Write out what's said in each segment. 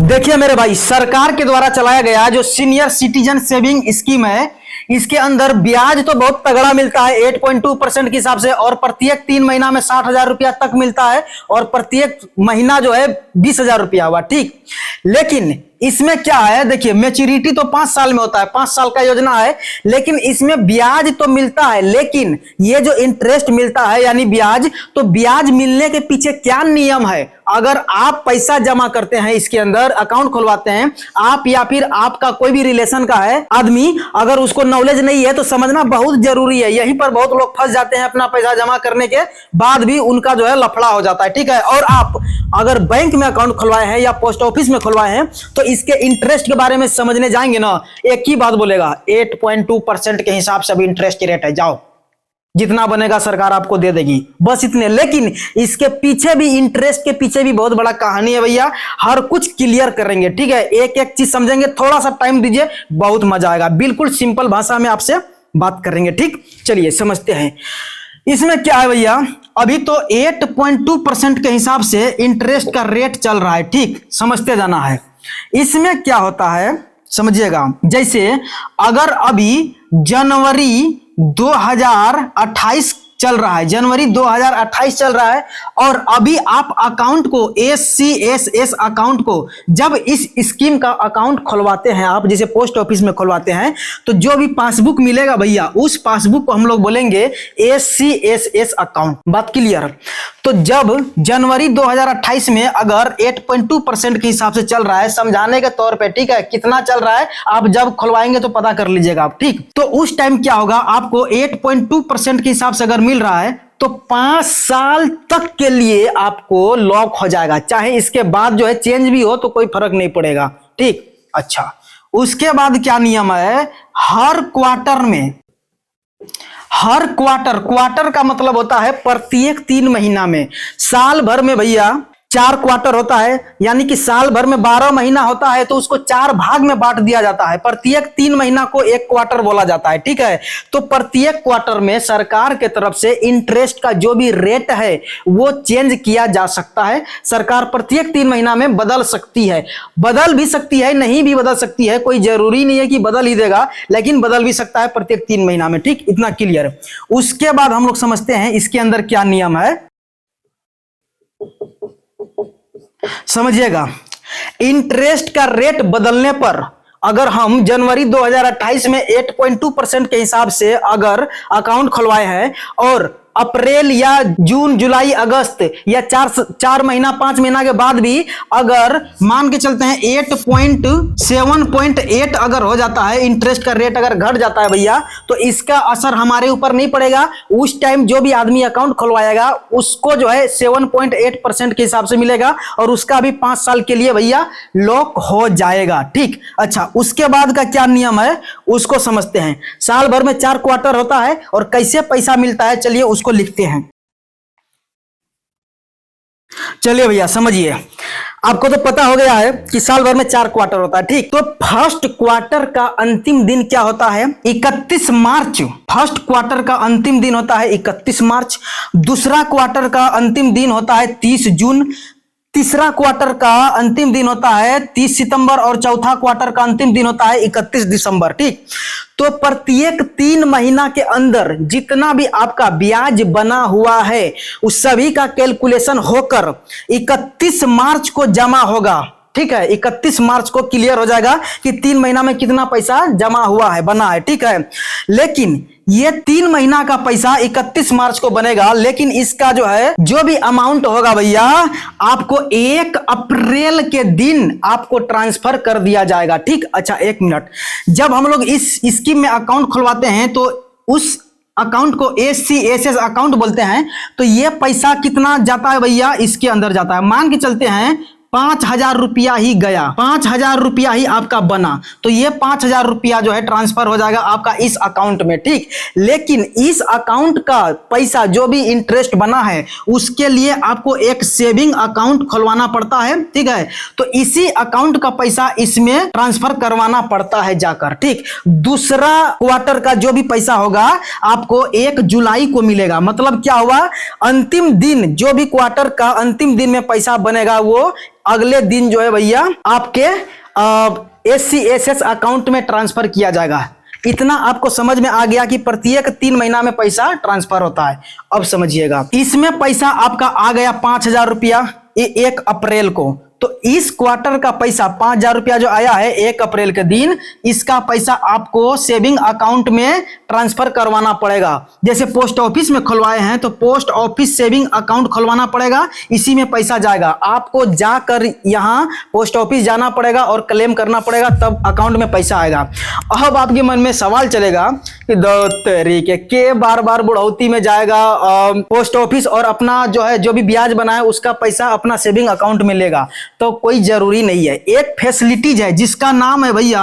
देखिए मेरे भाई, सरकार के द्वारा चलाया गया जो सीनियर सिटीजन सेविंग स्कीम है, इसके अंदर ब्याज तो बहुत तगड़ा मिलता है 8.2% के हिसाब से, और प्रत्येक 3 महीना में 60,000 रुपया तक मिलता है, और प्रत्येक महीना जो है 20,000 रुपया हुआ। ठीक, लेकिन इसमें क्या है, देखिए मैच्योरिटी तो 5 साल में होता है, 5 साल का योजना है, लेकिन इसमें ब्याज तो मिलता है, लेकिन ये जो इंटरेस्ट मिलता है यानी ब्याज, तो ब्याज मिलने के पीछे क्या नियम है। अगर आप पैसा जमा करते हैं, इसके अंदर अकाउंट खुलवाते हैं आप, या फिर आपका कोई भी रिलेशन का है आदमी, अगर उसको नॉलेज नहीं है तो समझना बहुत जरूरी है। यहीं पर बहुत लोग फंस जाते हैं, अपना पैसा जमा करने के बाद भी उनका जो है लफड़ा हो जाता है। ठीक है, और आप अगर बैंक में अकाउंट खुलवाए हैं या पोस्ट ऑफिस में खुलवाए हैं तो इसके इंटरेस्ट के बारे में समझने जाएंगे ना, एक ही बात बोलेगा, 8.2% के हिसाब से अभी इंटरेस्ट रेट है, जाओ जितना बनेगा सरकार आपको दे देगी, बस इतने। लेकिन इसके पीछे भी, इंटरेस्ट के पीछे भी बहुत बड़ा कहानी है भैया, हर कुछ क्लियर करेंगे। ठीक है, एक एक चीज समझेंगे, थोड़ा सा टाइम दीजिए, बहुत मजा आएगा। बिल्कुल सिंपल भाषा में आपसे बात करेंगे। ठीक, चलिए समझते हैं इसमें क्या है भैया। अभी तो 8.2% के हिसाब से इंटरेस्ट का रेट चल रहा है। ठीक, समझते जाना है। इसमें क्या होता है समझिएगा, जैसे अगर अभी जनवरी 2028 चल रहा है, जनवरी 2028 चल रहा है, और अभी आप अकाउंट को SCSS अकाउंट को जब इस स्कीम का अकाउंट खुलवाते हैं आप, जैसे पोस्ट ऑफिस में खुलवाते हैं, तो जो भी पासबुक मिलेगा भैया, उस पासबुक को हम लोग बोलेंगे SCSS अकाउंट। बात क्लियर। तो जब जनवरी 2028 में अगर 8.2% के हिसाब से चल रहा है, समझाने के तौर पे, ठीक है, कितना चल रहा है आप जब खुलवाएंगे तो पता कर लीजिएगा आप। ठीक, तो उस टाइम क्या होगा, आपको 8.2% के हिसाब से अगर मिल रहा है तो 5 साल तक के लिए आपको लॉक हो जाएगा, चाहे इसके बाद जो है चेंज भी हो तो कोई फर्क नहीं पड़ेगा। ठीक, अच्छा, उसके बाद क्या नियम है, हर क्वार्टर में, हर क्वार्टर का मतलब होता है प्रत्येक 3 महीना में, साल भर में भैया 4 क्वार्टर होता है, यानी कि साल भर में 12 महीना होता है, तो उसको 4 भाग में बांट दिया जाता है, प्रत्येक 3 महीना को एक क्वार्टर बोला जाता है। ठीक है, तो प्रत्येक क्वार्टर में सरकार के तरफ से इंटरेस्ट का जो भी रेट है वो चेंज किया जा सकता है। सरकार प्रत्येक 3 महीना में बदल सकती है, बदल भी सकती है, नहीं भी बदल सकती है, कोई जरूरी नहीं है कि बदल ही देगा, लेकिन बदल भी सकता है प्रत्येक 3 महीना में। ठीक, इतना क्लियर। उसके बाद हम लोग समझते हैं इसके अंदर क्या नियम है, समझिएगा। इंटरेस्ट का रेट बदलने पर, अगर हम जनवरी 2028 में 8.2% के हिसाब से अगर अकाउंट खुलवाए हैं, और अप्रैल या जून जुलाई अगस्त या 4 महीना 5 महीना के बाद भी अगर मान के चलते हैं 8.7.8 अगर हो जाता है, इंटरेस्ट का रेट अगर घट जाता है भैया, तो इसका असर हमारे ऊपर नहीं पड़ेगा। उस टाइम जो भी आदमी अकाउंट खुलवाएगा उसको जो है 7.8% के हिसाब से मिलेगा, और उसका भी 5 साल के लिए भैया लॉक हो जाएगा। ठीक, अच्छा, उसके बाद का क्या नियम है उसको समझते हैं। साल भर में 4 क्वार्टर होता है, और कैसे पैसा मिलता है चलिए उसको लिखते हैं। चलिए भैया समझिए, आपको तो पता हो गया है कि साल भर में 4 क्वार्टर होता है। ठीक, तो फर्स्ट क्वार्टर का अंतिम दिन क्या होता है, 31 मार्च। फर्स्ट क्वार्टर का अंतिम दिन होता है 31 मार्च। दूसरा क्वार्टर का अंतिम दिन होता है 30 जून। तीसरा क्वार्टर का अंतिम दिन होता है 30 सितंबर, और चौथा क्वार्टर का अंतिम दिन होता है 31 दिसंबर। ठीक, तो प्रत्येक 3 महीना के अंदर जितना भी आपका ब्याज बना हुआ है उस सभी का कैलकुलेशन होकर 31 मार्च को जमा होगा। ठीक है, 31 मार्च को क्लियर हो जाएगा कि 3 महीना में कितना पैसा जमा हुआ है, बना है। ठीक है, लेकिन ये 3 महीना का पैसा 31 मार्च को बनेगा, लेकिन इसका जो है जो भी अमाउंट होगा भैया, आपको 1 अप्रैल के दिन आपको ट्रांसफर कर दिया जाएगा। ठीक, अच्छा, 1 मिनट। जब हम लोग इस स्कीम में अकाउंट खुलवाते हैं तो उस अकाउंट को SCSS अकाउंट बोलते हैं। तो ये पैसा कितना जाता है भैया, इसके अंदर जाता है। मान के चलते हैं 5,000 रुपया ही गया, 5,000 रुपया ही आपका बना, तो ये 5,000 रुपया जो है ट्रांसफर हो जाएगा आपका इस अकाउंट में। ठीक, लेकिन इस अकाउंट का पैसा जो भी इंटरेस्ट बना है उसके लिए आपको एक सेविंग अकाउंट खुलवाना पड़ता है। ठीक है, तो इसी अकाउंट का पैसा इसमें ट्रांसफर करवाना पड़ता है जाकर। ठीक, दूसरा क्वार्टर का जो भी पैसा होगा आपको 1 जुलाई को मिलेगा। मतलब क्या हुआ, अंतिम दिन, जो भी क्वार्टर का अंतिम दिन में पैसा बनेगा वो अगले दिन जो है भैया आपके SCSS अकाउंट में ट्रांसफर किया जाएगा। इतना आपको समझ में आ गया कि प्रत्येक 3 महीना में पैसा ट्रांसफर होता है। अब समझिएगा, इसमें पैसा आपका आ गया 5,000 रुपया 1 अप्रैल को। तो इस क्वार्टर का पैसा 5,000 रुपया जो आया है 1 अप्रैल के दिन, इसका पैसा आपको सेविंग अकाउंट में ट्रांसफर करवाना पड़ेगा। जैसे पोस्ट ऑफिस में खुलवाए हैं तो पोस्ट ऑफिस सेविंग अकाउंट खुलवाना पड़ेगा, इसी में पैसा जाएगा। आपको जाकर यहां पोस्ट ऑफिस जाना पड़ेगा और क्लेम करना पड़ेगा, तब अकाउंट में पैसा आएगा। अब आपके मन में सवाल चलेगा कि दो तरीके के बार बार बुढ़ौती में जाएगा पोस्ट ऑफिस और अपना जो है जो भी ब्याज बना है उसका पैसा अपना सेविंग अकाउंट में लेगा। तो कोई जरूरी नहीं है। एक फैसिलिटीज है जिसका नाम है भैया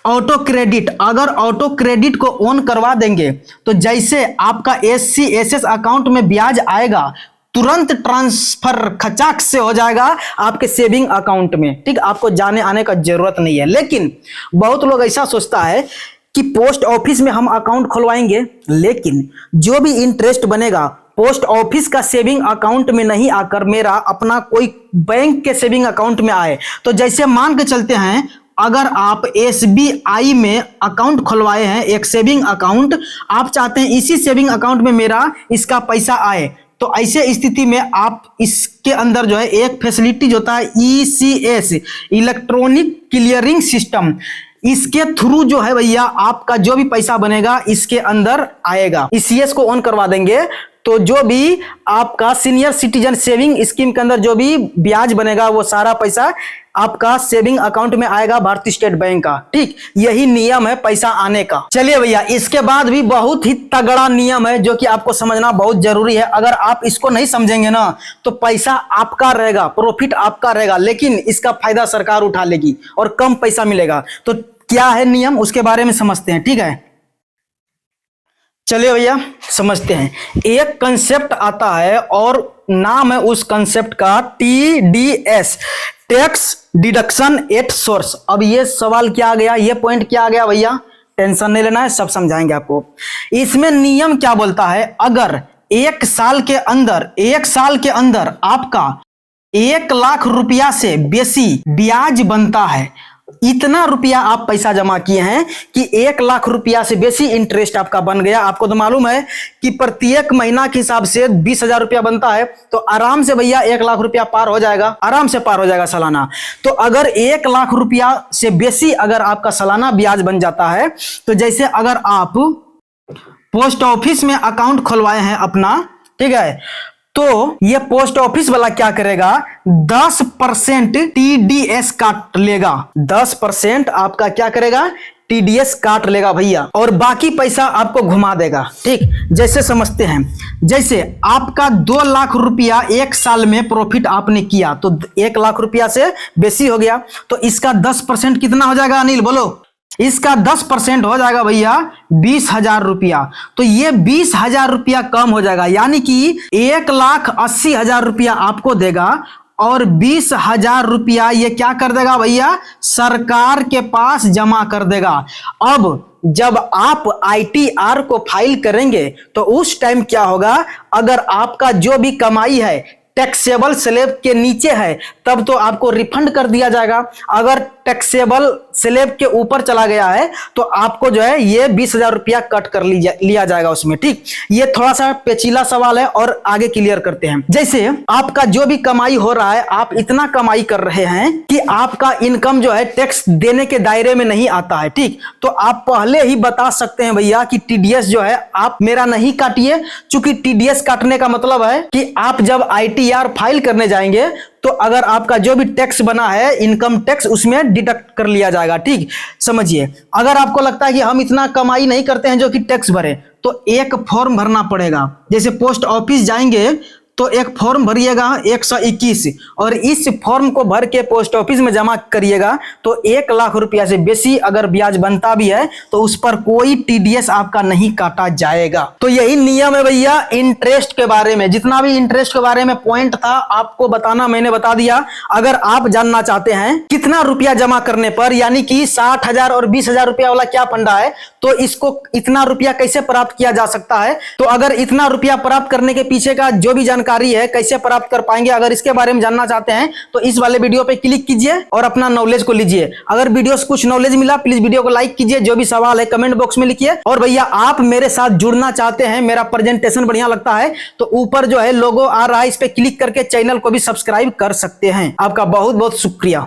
ऑटो क्रेडिट। अगर ऑटो क्रेडिट को ऑन करवा देंगे तो जैसे आपका SCSS अकाउंट में ब्याज आएगा तुरंत ट्रांसफर खचाक से हो जाएगा आपके सेविंग अकाउंट में। ठीक, आपको जाने आने का जरूरत नहीं है। लेकिन बहुत लोग ऐसा सोचता है कि पोस्ट ऑफिस में हम अकाउंट खुलवाएंगे लेकिन जो भी इंटरेस्ट बनेगा पोस्ट ऑफिस का सेविंग अकाउंट में नहीं आकर मेरा अपना कोई बैंक के सेविंग अकाउंट में आए। तो जैसे मान के चलते हैं, अगर आप SBI में अकाउंट खुलवाए हैं एक सेविंग अकाउंट, आप चाहते हैं इसी सेविंग अकाउंट में मेरा इसका पैसा आए, तो ऐसे स्थिति में आप इसके अंदर जो है एक फैसिलिटी होता है ECS, इलेक्ट्रॉनिक क्लियरिंग सिस्टम, इसके थ्रू जो है भैया आपका जो भी पैसा बनेगा इसके अंदर आएगा। ECS को ऑन करवा देंगे तो जो भी आपका सीनियर सिटीजन सेविंग स्कीम के अंदर जो भी ब्याज बनेगा वो सारा पैसा आपका सेविंग अकाउंट में आएगा भारतीय स्टेट बैंक का। ठीक, यही नियम है पैसा आने का। चलिए भैया, इसके बाद भी बहुत ही तगड़ा नियम है जो कि आपको समझना बहुत जरूरी है। अगर आप इसको नहीं समझेंगे ना तो पैसा आपका रहेगा, प्रॉफिट आपका रहेगा, लेकिन इसका फायदा सरकार उठा लेगी और कम पैसा मिलेगा। तो क्या है नियम, उसके बारे में समझते हैं। ठीक है, चलिए भैया समझते हैं। एक कंसेप्ट आता है और नाम है उस कंसेप्ट का TDS, tax deduction at source. अब ये सवाल क्या आ गया, ये पॉइंट क्या आ गया भैया, टेंशन नहीं लेना है, सब समझाएंगे आपको। इसमें नियम क्या बोलता है, अगर 1 साल के अंदर आपका 1 लाख रुपया से बेसी ब्याज बनता है, इतना रुपया आप पैसा जमा किए हैं कि 1 लाख रुपया से बेसी इंटरेस्ट आपका बन गया। आपको तो मालूम है कि प्रत्येक महीना के हिसाब से 20,000 रुपया बनता है, तो आराम से भैया 1 लाख रुपया पार हो जाएगा, आराम से पार हो जाएगा सालाना। तो अगर 1 लाख रुपया से बेसी अगर आपका सालाना ब्याज बन जाता है, तो जैसे अगर आप पोस्ट ऑफिस में अकाउंट खुलवाए हैं अपना, ठीक है, तो ये पोस्ट ऑफिस वाला क्या करेगा, 10% TDS काट लेगा। 10% आपका क्या करेगा, TDS काट लेगा भैया, और बाकी पैसा आपको घुमा देगा। ठीक, जैसे समझते हैं, जैसे आपका 2 लाख रुपया 1 साल में प्रॉफिट आपने किया, तो 1 लाख रुपया से बेसी हो गया, तो इसका 10% कितना हो जाएगा अनिल बोलो, इसका 10% हो जाएगा भैया 20,000 रुपया। तो ये 20,000 रुपया कम हो जाएगा, यानी कि 1,80,000 रुपया आपको देगा और 20,000 रुपया ये क्या कर देगा भैया, सरकार के पास जमा कर देगा। अब जब आप ITR को फाइल करेंगे तो उस टाइम क्या होगा, अगर आपका जो भी कमाई है टैक्सेबल स्लैब के नीचे है तब तो आपको रिफंड कर दिया जाएगा। अगर टैक्सेबल स्लैब के ऊपर चला गया है तो आपको जो है ये 20,000 रुपया कट कर लिया जाएगा उसमें। ठीक, ये थोड़ा सा पेचीला सवाल है और आगे क्लियर करते हैं। जैसे आपका जो भी कमाई हो रहा है, आप इतना कमाई कर रहे हैं कि आपका इनकम जो है टैक्स देने के दायरे में नहीं आता है। ठीक, तो आप पहले ही बता सकते हैं भैया कि TDS जो है आप मेरा नहीं काटिए, चूंकि TDS काटने का मतलब है कि आप जब ITR फाइल करने जाएंगे तो अगर आपका जो भी टैक्स बना है इनकम टैक्स उसमें डिडक्ट कर लिया जाएगा। ठीक, समझिए, अगर आपको लगता है कि हम इतना कमाई नहीं करते हैं जो कि टैक्स भरे, तो एक फॉर्म भरना पड़ेगा। जैसे पोस्ट ऑफिस जाएंगे तो एक फॉर्म भरिएगा 121, और इस फॉर्म को भर के पोस्ट ऑफिस में जमा करिएगा। तो 1 लाख रुपया से बेसी अगर ब्याज बनता भी है तो उस पर कोई TDS आपका नहीं काटा जाएगा। तो यही नियम है भैया इंटरेस्ट के बारे में। जितना भी इंटरेस्ट के बारे में पॉइंट था आपको बताना मैंने बता दिया। अगर आप जानना चाहते हैं कितना रुपया जमा करने पर, यानी कि 60,000 और 20,000 रुपया वाला क्या फंडा है, तो इसको इतना रुपया कैसे प्राप्त किया जा सकता है, तो अगर इतना रुपया प्राप्त करने के पीछे का जो भी जानकारी है, कैसे प्राप्त कर पाएंगे, अगर इसके बारे में जानना चाहते हैं तो इस वाले वीडियो पे क्लिक कीजिए और अपना नॉलेज को लीजिए। अगर वीडियो से कुछ नॉलेज मिला प्लीज वीडियो को लाइक कीजिए, जो भी सवाल है कमेंट बॉक्स में लिखिए। और भैया आप मेरे साथ जुड़ना चाहते हैं, मेरा प्रेजेंटेशन बढ़िया लगता है तो ऊपर जो है लोगो आ रहा है, इस पे क्लिक करके चैनल को भी सब्सक्राइब कर सकते हैं। आपका बहुत बहुत शुक्रिया।